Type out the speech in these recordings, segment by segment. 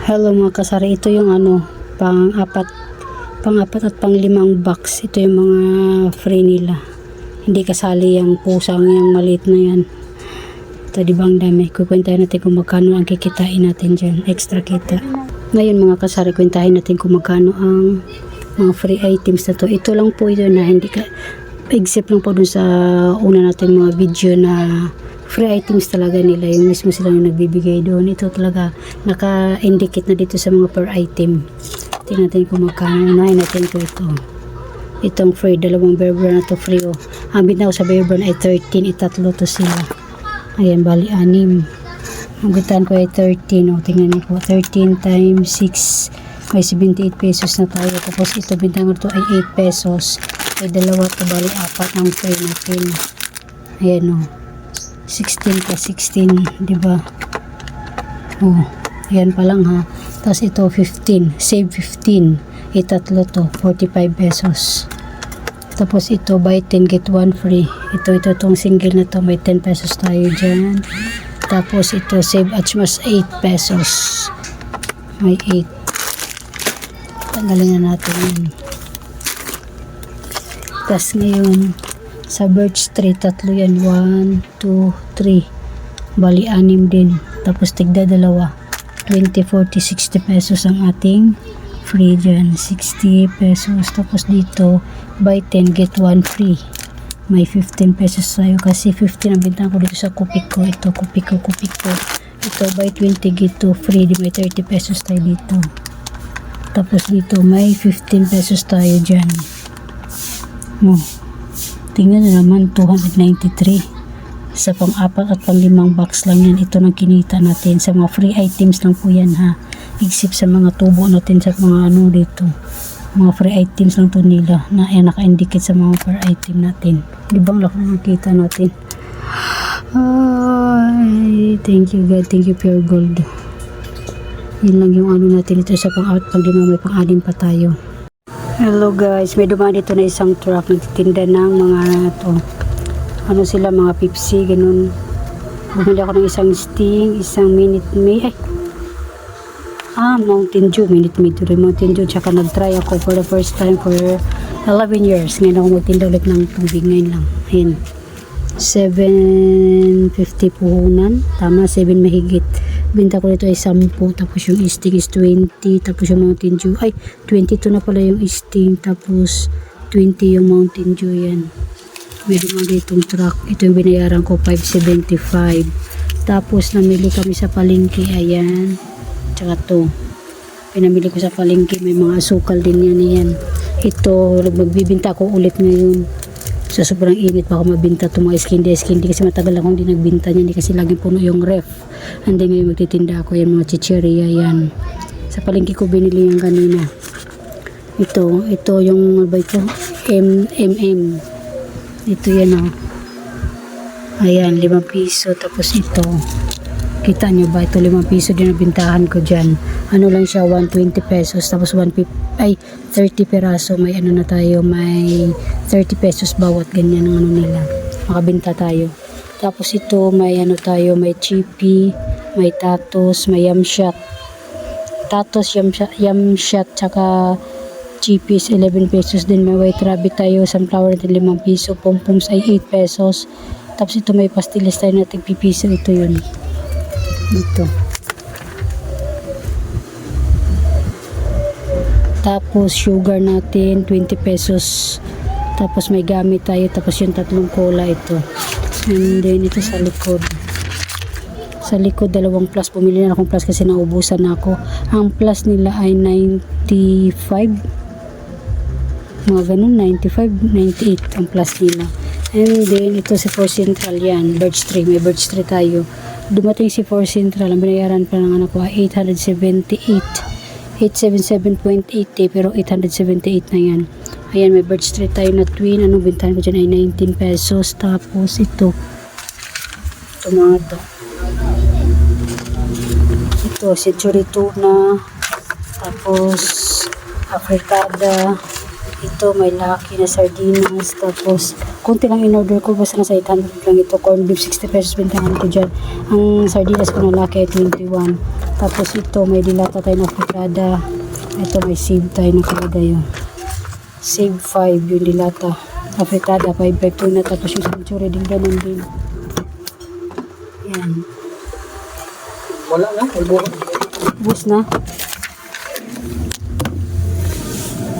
Hello mga kasari, ito yung pang-apat at pang-limang box. Ito yung mga free nila. Hindi kasali yung pusang yung maliit na yan. Ito di bang dami. Kukwentahin natin kung magkano ang kikitain natin dyan. Extra kita. Ngayon mga kasari, kwentahin natin kung magkano ang mga free items na to. Ito lang po ito na hindi ka except lang po dun sa una natin mga video na free items talaga nila, yung mismo sila yung nagbibigay doon. Ito talaga naka-indicate na dito sa mga per item. Tingnan natin kung magkano. Unahin natin ito. Itong free, dalawang bear brand na to free. Ang bitaw sa bear brand ay 13, itatlo to sila. Ayan, bali 6. Ang bitawan ko ay 13. Tingnan niyo po, 13 times 6 may 78 pesos na tayo. Tapos ito bintang ito ay 8 pesos. Ay dalawa to, bali 4 ang free natin. Ayan 16 plus 16, di ba? Ayan pa lang ha. Tapos ito 15, save 15. Itatlo to, 45 pesos. Tapos ito buy 10 get 1 free. Ito tong single na to, may 10 pesos tayo dyan. Tapos ito save as much 8 pesos. May 8. Tanggalin na natin yun. Tapos ngayon sa birch tree, tatlo yan. 1, 2, 3. Bali 6 din. Tapos tigda dalawa. 20, 40, 60 pesos ang ating free dyan. 60 pesos. Tapos dito, buy 10, get 1 free. May 15 pesos tayo. Kasi 15 ang bintang ko dito sa kupik ko. Ito, kupik ko. Ito, buy 20, get 2 free. Di may 30 pesos tayo dito. Tapos dito, may 15 pesos tayo dyan. Tingnan na naman, 293 sa pang-4 at pang-5 box lang yan. Ito nang kinita natin sa mga free items lang po yan ha, except sa mga tubo natin sa mga dito, mga free items lang to nila na naka-indicate sa mga per item natin. Di bang laki na nakita natin? Ay, thank you God, thank you Pure Gold. Yun lang yung natin ito sa pang-4, pang-5, may pang-6 pa tayo. Hello guys, may dumaan dito na isang truck nagtitinda ng mga sila, mga Pepsi, ganun. Bumili ako ng isang Sting, isang Minute Maid, Mountain Dew, Minute Maid, Mountain Dew, tsaka nag-try ako for the first time for 11 years. Ngayon ako magtinda ulit ng tubig, ngayon lang. Ayan, 7.50 puhunan, tama, 7 mahigit. Binta ko nito ay 10, tapos yung Sting is 20, tapos yung Mountain Dew, ay 22 na pala yung Sting, tapos 20 yung Mountain Dew. Yan, meron mga ditong truck. Ito yung binayaran ko, 5.75. Tapos namili kami sa palengke, ayan, tsaka to pinamili ko sa palengke, may mga asukal din yan. Ito magbibinta ko ulit ngayon. Sa sobrang init pa ako mabinta itong mga skindi kasi matagal akong hindi nagbinta niyan, kasi laging puno yung ref. Hindi ngayon magtitinda ako yan, mga chicheria yan. Sa palengke ko binili yan kanina. Ito yung ito MM. Ito yan ayan, 5 piso. Tapos ito, kita nyo ba, ito 5 piso din ang bintahan ko dyan. Lang siya, 120 pesos. Tapos 30 peraso. May na tayo, may 30 pesos bawat, ganyan ang nila. Makabinta tayo. Tapos ito, may tayo, may chippy, may tatos, may yamshot. Tatos, yamshot, tsaka chippies, 11 pesos din. May white rabbit tayo, sunflower natin 5 piso. Pompoms ay 8 pesos. Tapos ito may pastilles tayo natin pipiso. Ito yun. Dito. Tapos sugar natin 20 pesos. Tapos may gamit tayo. Tapos yung 3 cola ito. And then ito sa likod. Sa likod 2 plus. Pumili na akong plus kasi naubusan na ako. Ang plus nila ay 95. Mga ganun, 95, 98 ang plus nila. And then ito si 4 Central yan. Birch tree. May birch tree tayo. Dumating si 4 Central. Ang binayaran pa ng anak ko ay 878. 877.80 pero 878 na yan. Ayan, may birch tree tayo na twin. Anong bintahan ko dyan ay 19 pesos. Tapos ito tomato. Ito century tuna. Tapos afritada. Ito may laki na sardinas. Tapos konti lang in-order ko, basta nasa 800 lang ito. Corn beef 60 pesos bintahan ko dyan. Ang sardinas ko na laki ay 21. Tapos ito, may dilata tayo na afritada. Ito, may save tayo nakalagay yun. Save 5 yung dilata. Afritada, 552 na. Tapos yung century din, ganun din. Yan. Wala na, alburo. Bus na.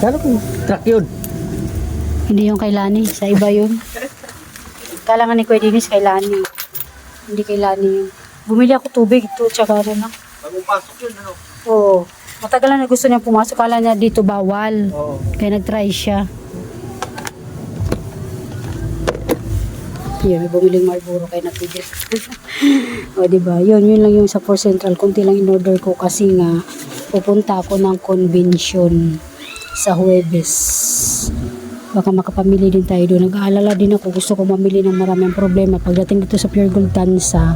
Kala ko, truck yun. Hindi yung kay Lani. Sa iba yun. Kailangan ni Kuya Dennis kay Lani. Hindi kay Lani yun. Bumili ako tubig ito. Tsaka ano. Bagong pasok yun, ano? Oo. Matagal na gusto niya pumasok. Kala niya dito bawal. Oo. Kaya nag-try siya. Yan, may bumiling Marlboro kaya napigil. O, diba? Yun lang yung sa Four Central. Kunti lang in-order ko kasi nga pupunta ako ng convention sa Huwebes. Baka makapamili din tayo doon. Nag-aalala din ako. Gusto ko mamili ng maraming problema. Pagdating dito sa Pure Gold Tansa,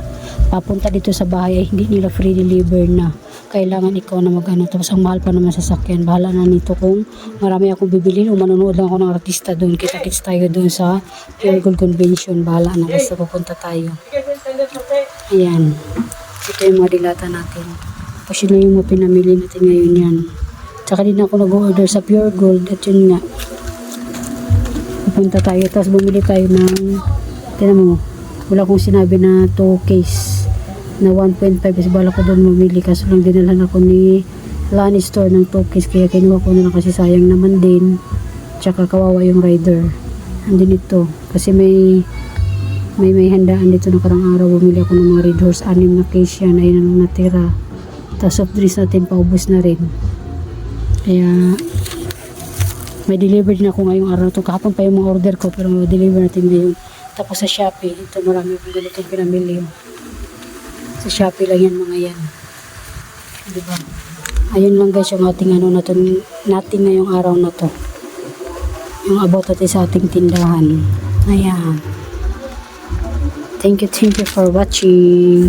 papunta dito sa bahay, ay hindi nila free deliver na. Kailangan ikaw na mag-ano. Tapos ang mahal pa naman sa sakyan. Bahala na nito kung marami akong bibilin o manonood lang ako ng artista doon. Kita-kits tayo doon sa Pure Gold Convention. Bahala na. Basta pupunta tayo. Ayan. Ito yung mga dilata natin. Tapos yun na yung mga pinamili natin ngayon yan. Tsaka din ako nag-order sa Pure Gold. At yun nga. Pupunta tayo. Tapos bumili tayo ng, tinan mo, wala kong sinabi na 2 case na 1.5 kasi bala ko doon mamili. Kaso lang dinalhan ako ni Lani Store ng 2 case. Kaya kinuha ko na lang kasi sayang naman din. Tsaka kawawa yung rider. Andin ito. Kasi may handaan dito na karang araw. Bumili ako ng mga Red Horse. 6 na case yan. Ayun ang natira. Tapos soft drinks natin paubos na rin. Kaya may deliver din ako ngayong araw. Ito kahapon pa yung mga order ko pero may deliver natin ngayon. Tapos sa Shopee, ito marami akong ganito pinamili. Sa Shopee lang yan mga yan. Diba? Ayun lang guys yung ating ano natin ngayong araw na to. Yung about natin sa ating tindahan. Ayan. Thank you for watching.